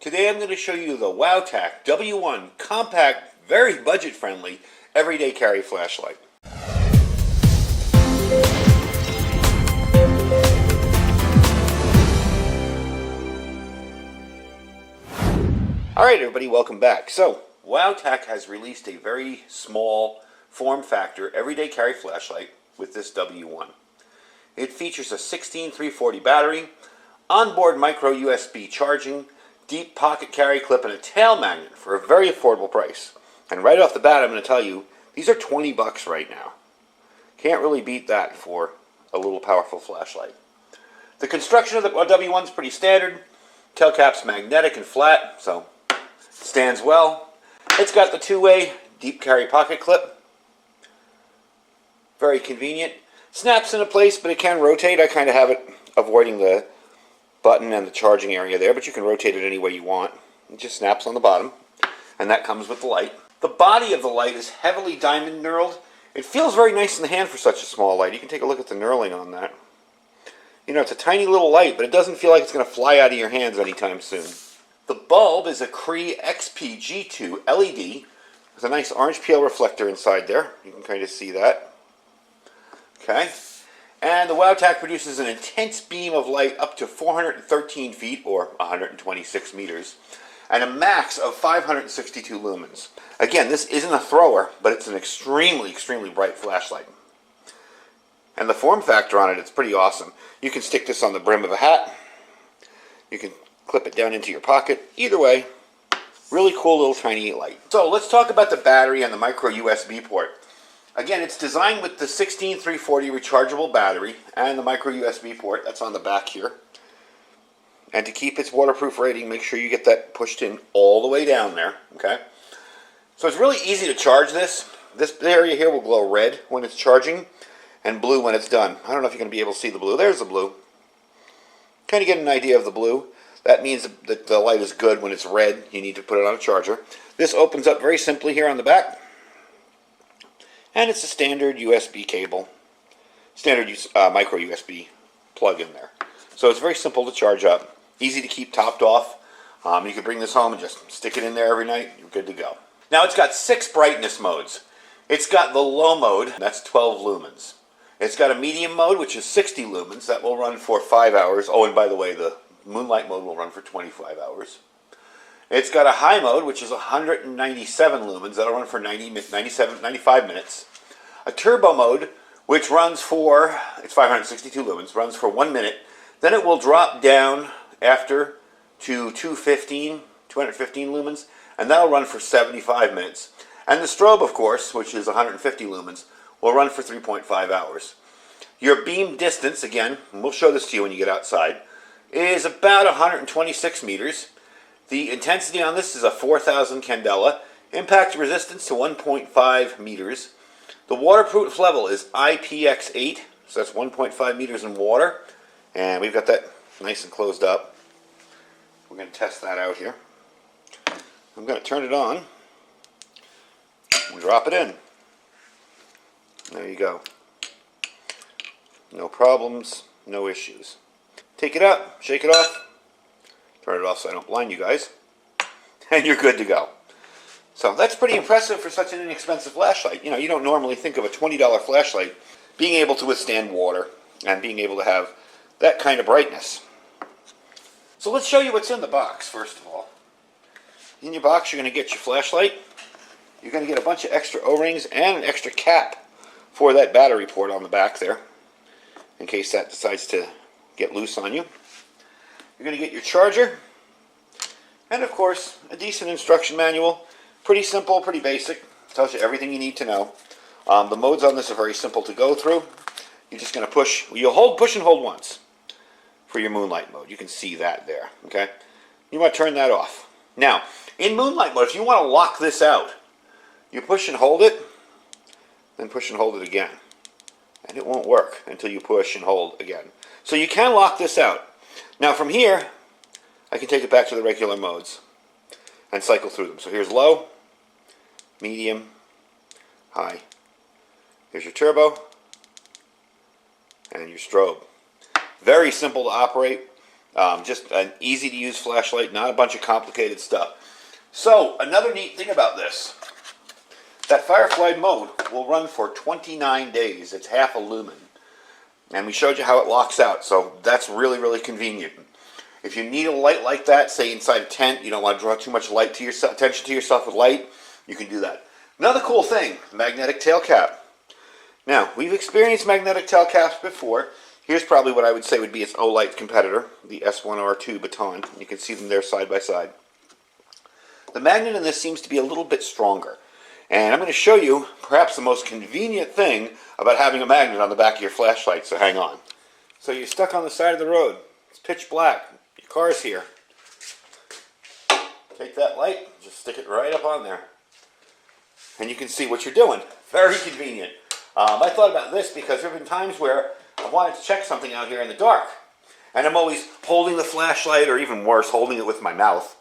Today I'm going to show you the WOWTAC W1 compact, very budget-friendly, everyday carry flashlight. Alright everybody, welcome back. So, WOWTAC has released a very small form factor everyday carry flashlight with this W1. It features a 16340 battery, onboard micro USB charging, deep pocket carry clip, and a tail magnet for a very affordable price. And right off the bat I'm going to tell you, these are 20 bucks right now. Can't really beat that for a little powerful flashlight. The construction of the W1 is pretty standard. Tail cap's magnetic and flat, so it stands well. It's got the two-way deep carry pocket clip. Very convenient. Snaps into place, but it can rotate. I kind of have it avoiding the button and the charging area there, but you can rotate it any way you want. It just snaps on the bottom, and that comes with the light. The body of the light is heavily diamond knurled. It feels very nice in the hand for such a small light. You can take a look at the knurling on that. You know, it's a tiny little light, but it doesn't feel like it's going to fly out of your hands anytime soon. The bulb is a Cree XP-G2 LED with a nice orange peel reflector inside there. You can kind of see that. Okay. And the WOWTAC produces an intense beam of light up to 413 feet, or 126 meters, and a max of 562 lumens. Again, this isn't a thrower, but it's an extremely, extremely bright flashlight. And the form factor on it, it's pretty awesome. You can stick this on the brim of a hat. You can clip it down into your pocket. Either way, really cool little tiny light. So let's talk about the battery and the micro USB port. Again, it's designed with the 16340 rechargeable battery and the micro USB port that's on the back here. And to keep its waterproof rating, make sure you get that pushed in all the way down there. Okay. So it's really easy to charge this. This area here will glow red when it's charging and blue when it's done. I don't know if you're going to be able to see the blue. There's the blue. Kind of get an idea of the blue. That means that the light is good. When it's red, you need to put it on a charger. This opens up very simply here on the back. And it's a standard USB cable, standard micro USB plug in there. So it's very simple to charge up, easy to keep topped off. You can bring this home and just stick it in there every night. You're good to go. Now it's got 6 brightness modes. It's got the low mode, that's 12 lumens. It's got a medium mode, which is 60 lumens. That will run for 5 hours. Oh, and by the way, the moonlight mode will run for 25 hours. It's got a high mode, which is 197 lumens. That'll run for 95 minutes. A turbo mode, which runs for, it's 562 lumens, runs for 1 minute. Then it will drop down after to 215 lumens, and that'll run for 75 minutes. And the strobe, of course, which is 150 lumens, will run for 3.5 hours. Your beam distance, again, and we'll show this to you when you get outside, is about 126 meters. The intensity on this is a 4,000 candela. Impact resistance to 1.5 meters. The waterproof level is IPX8, so that's 1.5 meters in water. And we've got that nice and closed up. We're going to test that out here. I'm going to turn it on and drop it in. There you go. No problems, no issues. Take it out, shake it off. Turn it off so I don't blind you guys. And you're good to go. So that's pretty impressive for such an inexpensive flashlight. You know, you don't normally think of a $20 flashlight being able to withstand water and being able to have that kind of brightness. So let's show you what's in the box, first of all. In your box, you're going to get your flashlight. You're going to get a bunch of extra O-rings and an extra cap for that battery port on the back there, in case that decides to get loose on you. You're going to get your charger, and of course, a decent instruction manual. Pretty simple, pretty basic. Tells you everything you need to know. The modes on this are very simple to go through. You're just going to push. You'll push and hold once for your moonlight mode. You can see that there. Okay. You want to turn that off. Now, in moonlight mode, if you want to lock this out, you push and hold it, then push and hold it again, and it won't work until you push and hold again. So you can lock this out. Now from here, I can take it back to the regular modes and cycle through them. So here's low, medium, high. Here's your turbo and your strobe. Very simple to operate. Just an easy to use flashlight, not a bunch of complicated stuff. So another neat thing about this, that Firefly mode will run for 29 days. It's half a lumen. And we showed you how it locks out, so that's really, really convenient. If you need a light like that, say inside a tent, you don't want to draw too much light to yourself, attention to yourself with light, you can do that. Another cool thing, magnetic tail cap. Now, we've experienced magnetic tail caps before. Here's probably what I would say would be its Olight competitor, the S1R2 Baton. You can see them there side by side. The magnet in this seems to be a little bit stronger. And I'm going to show you perhaps the most convenient thing about having a magnet on the back of your flashlight, so hang on. So you're stuck on the side of the road. It's pitch black. Your car's here. Take that light, just stick it right up on there. And you can see what you're doing. Very convenient. I thought about this because there have been times where I wanted to check something out here in the dark. And I'm always holding the flashlight, or even worse, holding it with my mouth,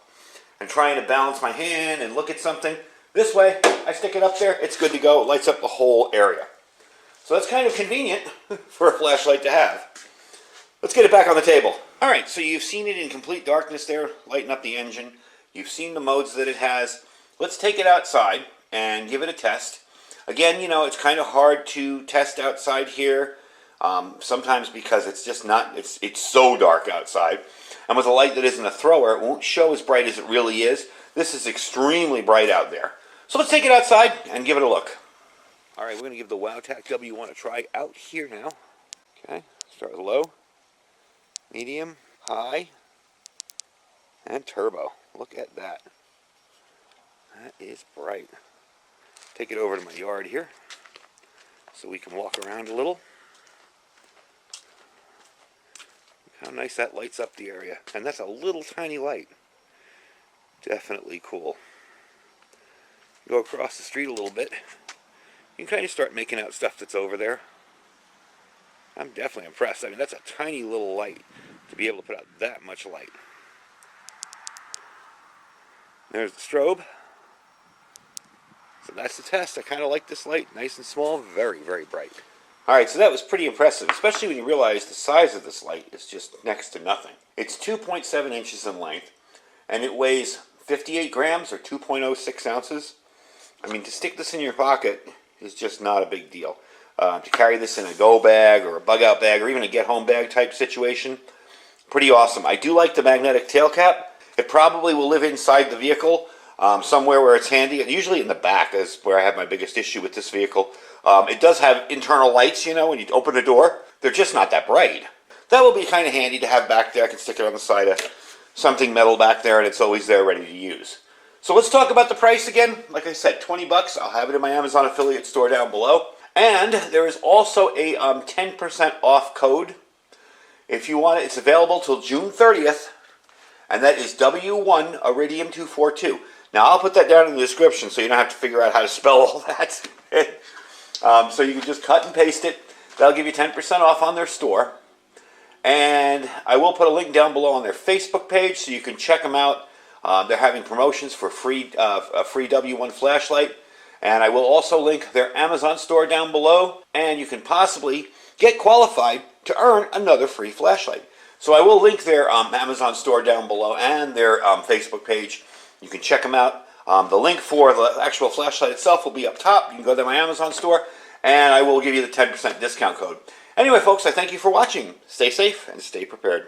and trying to balance my hand and look at something. This way, I stick it up there, it's good to go. It lights up the whole area. So that's kind of convenient for a flashlight to have. Let's get it back on the table. Alright, so you've seen it in complete darkness there, lighting up the engine. You've seen the modes that it has. Let's take it outside and give it a test. Again, you know, it's kind of hard to test outside here. Sometimes because it's just not, it's so dark outside. And with a light that isn't a thrower, it won't show as bright as it really is. This is extremely bright out there. So let's take it outside and give it a look. Alright, we're going to give the WOWTAC W1 a try out here now. Okay, start with low, medium, high, and turbo. Look at that. That is bright. Take it over to my yard here so we can walk around a little. Look how nice that lights up the area. And that's a little tiny light. Definitely cool. Go across the street a little bit. You can kind of start making out stuff that's over there. I'm definitely impressed. I mean, that's a tiny little light to be able to put out that much light. There's the strobe. So that's the test. I kind of like this light. Nice and small, very, very bright. Alright, so that was pretty impressive, especially when you realize the size of this light is just next to nothing. It's 2.7 inches in length, and it weighs 58 grams or 2.06 ounces. I mean, to stick this in your pocket is just not a big deal. To carry this in a go bag or a bug out bag or even a get home bag type situation, pretty awesome. I do like the magnetic tail cap. It probably will live inside the vehicle. Somewhere where it's handy. Usually in the back is where I have my biggest issue with this vehicle. It does have internal lights, you know, when you open the door. They're just not that bright. That will be kind of handy to have back there. I can stick it on the side of something metal back there, and it's always there ready to use. So let's talk about the price again. Like I said, 20 bucks. I'll have it in my Amazon affiliate store down below. And there is also a 10% off code. If you want it, it's available till June 30th. And that is W1 Iridium 242. Now, I'll put that down in the description so you don't have to figure out how to spell all that. So you can just cut and paste it. That'll give you 10% off on their store. And I will put a link down below on their Facebook page so you can check them out. They're having promotions for a free W1 flashlight. And I will also link their Amazon store down below. And you can possibly get qualified to earn another free flashlight. So I will link their Amazon store down below and their Facebook page. You can check them out. The link for the actual flashlight itself will be up top. You can go to my Amazon store, and I will give you the 10% discount code. Anyway, folks, I thank you for watching. Stay safe and stay prepared.